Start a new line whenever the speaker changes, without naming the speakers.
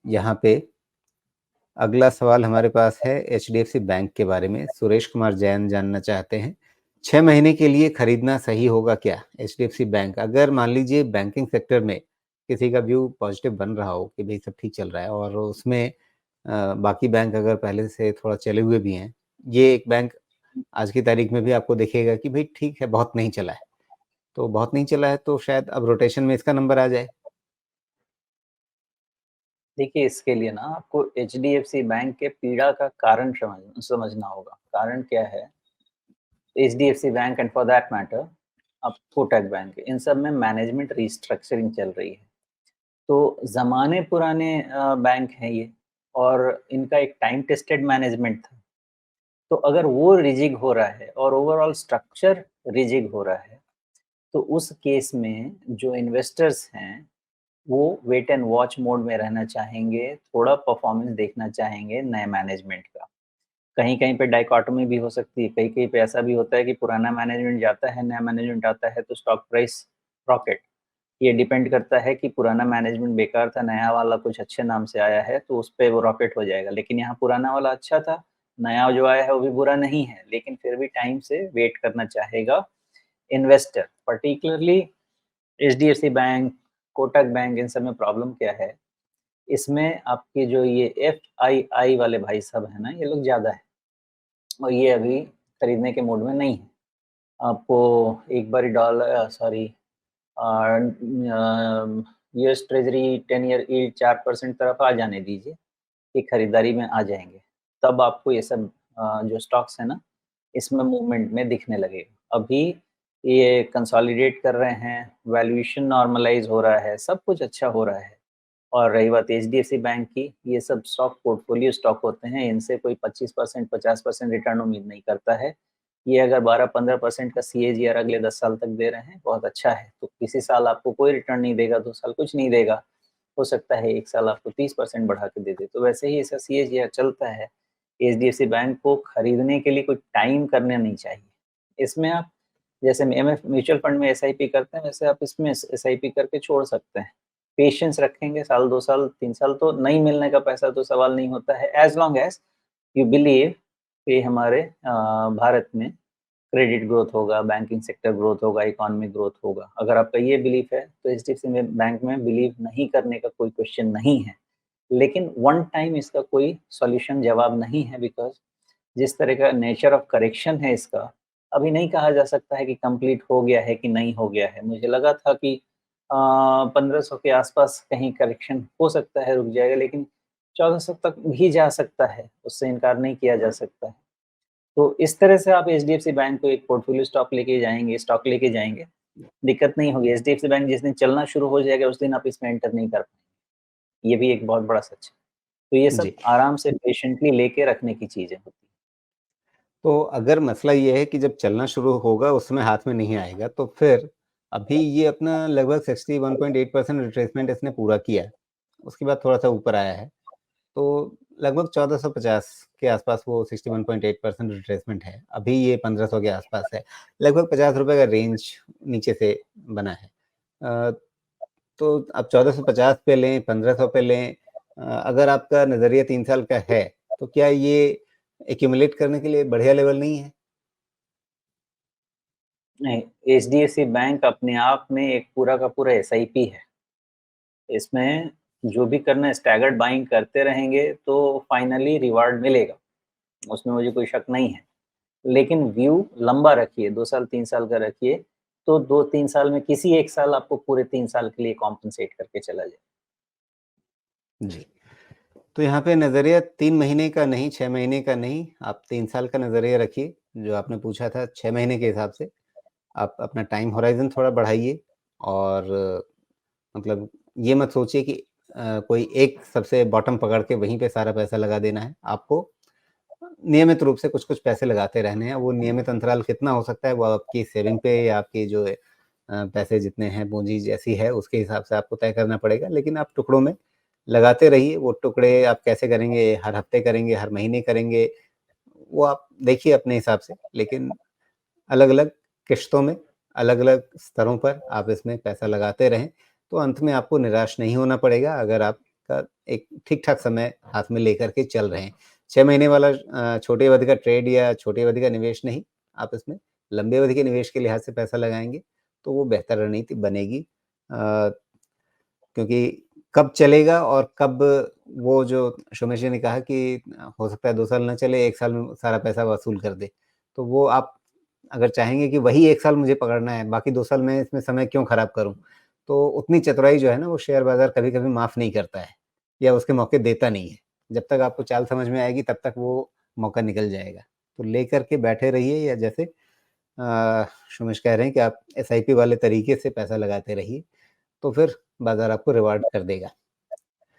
यहाँ पे अगला सवाल हमारे पास है एचडीएफसी बैंक के बारे में। सुरेश कुमार जैन जानना चाहते हैं, 6 महीने के लिए खरीदना सही होगा क्या एचडीएफसी बैंक? अगर मान लीजिए बैंकिंग सेक्टर में किसी का व्यू पॉजिटिव बन रहा हो कि भाई सब ठीक चल रहा है और उसमें बाकी बैंक अगर पहले से थोड़ा चले हुए भी हैं, ये एक बैंक आज की तारीख में भी आपको दिखेगा कि भाई ठीक है, बहुत नहीं चला है, तो बहुत नहीं चला है तो शायद अब रोटेशन में इसका नंबर आ जाए।
देखिए, इसके लिए ना आपको एचडीएफसी बैंक के पीड़ा का कारण समझना होगा। कारण क्या है? HDFC bank and for that matter अब कोटक बैंक है, इन सब में मैनेजमेंट रिस्ट्रक्चरिंग चल रही है। तो ज़माने पुराने बैंक हैं ये, और इनका एक टाइम टेस्टेड मैनेजमेंट था। तो अगर वो रिजिग हो रहा है और ओवरऑल स्ट्रक्चर रिजिग हो रहा है, तो उस केस में जो इन्वेस्टर्स हैं, वो वेट एंड वॉच मोड में रहना चाहेंगे, थोड़ा परफॉर्मेंस देखना चाहेंगे नए मैनेजमेंट का। कहीं-कहीं पे डाइकोटोमी भी हो सकती है, कहीं-कहीं पे ऐसा भी होता है कि पुराना मैनेजमेंट जाता है, नया मैनेजमेंट आता है तो स्टॉक प्राइस रॉकेट। ये डिपेंड करता है कि पुराना मैनेजमेंट बेकार था, नया वाला कुछ अच्छे नाम से आया है तो उस पे वो रॉकेट हो जाएगा। लेकिन यहाँ पुराना वाला अच्छा था, नया जो आया है वो भी बुरा नहीं है, लेकिन फिर भी टाइम से वेट करना चाहेगा investor. Particularly HDFC bank, Kotak bank, इन सब में प्रॉब्लम क्या है? इसमें आपके जो ये एफआईआई वाले भाई साहब हैं ना, ये लोग ज़्यादा हैं और ये अभी खरीदने के मूड में नहीं है। आपको एक बारी यूएस ट्रेजरी 10 ईयर यील्ड 4% तरफ आ जाने दीजिए, ये खरीदारी में आ जाएँगे। तब आपको ये सब जो स्टॉक्स हैं ना, इसमें मूवमेंट में दिखने लगेगा। अभी ये कंसोलिडेट कर रहे हैं, वैल्यूएशन नॉर्मलाइज़ हो रहा है, सब कुछ अच्छा हो रहा है। और रही बात एचडीएफसी बैंक की, ये सब स्टॉक पोर्टफोलियो स्टॉक होते हैं, इनसे कोई 25% 50% रिटर्न उम्मीद नहीं करता है। ये अगर 12-15% का सीएजीआर अगले 10 साल तक दे रहे हैं, बहुत अच्छा है। तो किसी साल आपको कोई रिटर्न नहीं देगा, 2 साल कुछ नहीं देगा। हो सकता है 1 साल आपको 30% बढ़ा के दे दे। तो वैसे ही इसका सीएजीआर चलता है। एचडीएफसी बैंक को खरीदने के लिए कोई टाइम करना नहीं चाहिए। इसमें आप जैसे एमएफ म्यूचुअल फंड में एसआईपी करते हैं, वैसे आप इसमें एसआईपी करके छोड़ सकते हैं। पेशेंस रखेंगे, साल 2 साल 3 साल तो नहीं मिलने का पैसा तो सवाल नहीं होता है, as long as you believe कि हमारे भारत में क्रेडिट ग्रोथ होगा, बैंकिंग सेक्टर ग्रोथ होगा, इकोनॉमिक ग्रोथ होगा। अगर आपका ये बिलीफ है, तो एचडीएफसी में बैंक में बिलीव नहीं करने का कोई क्वेश्चन नहीं है। लेकिन वन टाइम इसका कोई सॉल्यूशन जवाब नहीं है, बिकॉज़ जिस तरह का नेचर ऑफ करेक्शन है इसका, अभी नहीं कहा जा सकता है कि कंप्लीट हो गया है कि नहीं हो गया है। मुझे लगा था कि 1500 के आसपास कहीं करेक्शन हो सकता है, रुक जाएगा, लेकिन 1400 तक भी जा सकता है, उससे इनकार नहीं किया जा सकता है। तो इस तरह से आप एचडीएफसी बैंक को एक पोर्टफोलियो स्टॉक लेके जाएँगे, दिक्कत नहीं होगी। एचडीएफसी बैंक जिस दिन चलना शुरू हो जाएगा, उस दिन आप इसमें एंटर नहीं कर पाएँगे। ये भी एक बहुत बड़ा सच है। तो ये सब
जी।
आराम से पेशेंटली लेके रखने की चीज़ें होती हैं।
तो अगर मसला ये है कि जब चलना शुरू होगा उस समय हाथ में नहीं आएगा, तो फिर अभी ये अपना लगभग 61.8% रिट्रेसमेंट इसने पूरा किया है। उसके बाद थोड़ा-सा ऊपर आया है। तो लगभग 1450 के आसपास वो 61.8% रिट्रेसमेंट है। अभी ये 1500 के आसपास है। लगभग ₹50 का रेंज नीचे से बना है। अ, तो आप 1450 पे लें, 1500 पे लें, अगर आपका नज़रिया 3 साल का है, तो क्या ये एक्यूमुलेट करने के लिए बढ़िया लेवल नहीं है?
नहीं, एचडीएफसी बैंक अपने आप में एक पूरा का पूरा एसआईपी है। इसमें जो भी करना है स्टैगर्ड बाइंग करते रहेंगे तो फाइनली रिवार्ड मिलेगा, उसमें मुझे कोई शक नहीं है। लेकिन व्यू लंबा रखिए, 2 साल 3 साल का रखिए, तो 2-3 साल में किसी एक साल आपको पूरे 3 साल के लिए कॉम्पेंसेट करके चला जाए।
जी। तो यहाँ पे नज़रिया 3 महीने का नहीं, 6 महीने का नहीं, आप 3 साल का नज़रिया रखिए। जो आपने पूछा था 6 महीने के हिसाब से, आप अपना टाइम होराइज़न थोड़ा बढ़ाइए और मतलब ये मत सोचिए कि कोई एक सबसे बॉटम पकड़ के वहीं पे सारा पैसा लगा देना है। आपको नियमित रूप से कुछ-कुछ पैसे लगाते रहने हैं। वो नियमित अंतराल कितना हो सकता है, वो आपकी सेविंग पे या आपकी जो पैसे जितने हैं, पूँजी जैसी है, उसके हिसाब से आपको तय करना पड़ेगा। लेकिन आप टुकड़ों में लगाते रहिए। वो टुकड़े आप कैसे करेंगे, हर हफ्ते करेंगे, हर महीने करेंगे, वो आप देखिए अपने हिसाब से। लेकिन अलग-अलग किश्तों में, अलग-अलग स्तरों पर आप इसमें पैसा लगाते रहें, तो अंत में आपको निराश नहीं होना पड़ेगा अगर आप का एक ठीक-ठाक समय हाथ में लेकर के चल रहे हैं। 6 महीने वाला छोटी अवधि का ट्रेड या छोटी अवधि का निवेश नहीं, आप इसमें लंबी अवधि के निवेश के लिहाज से पैसा लगाएँगे, तो वो बेहतर रणनीति बनेगी। क्योंकि कब चलेगा और कब वो जो सोमेश जी ने कहा कि हो सकता है 2 साल ना चले, 1 साल में सारा पैसा वसूल कर दे। तो वो आप अगर चाहेंगे कि वही 1 साल मुझे पकड़ना है, बाकी 2 साल मैं इसमें समय क्यों खराब करूँ? तो उतनी चतुराई जो है ना वो शेयर बाज़ार कभी-कभी माफ़ नहीं करता है या उसके मौके देता नहीं है। जब तक आपको चाल समझ में आएगी तब तक वो मौका निकल जाएगा। तो लेकर के बैठे रहिए या जैसे सोमेश कह रहे हैं कि आप एसआईपी वाले तरीके से पैसा लगाते रहिए, तो फिर बाज़ार आपको रिवार्ड कर देगा।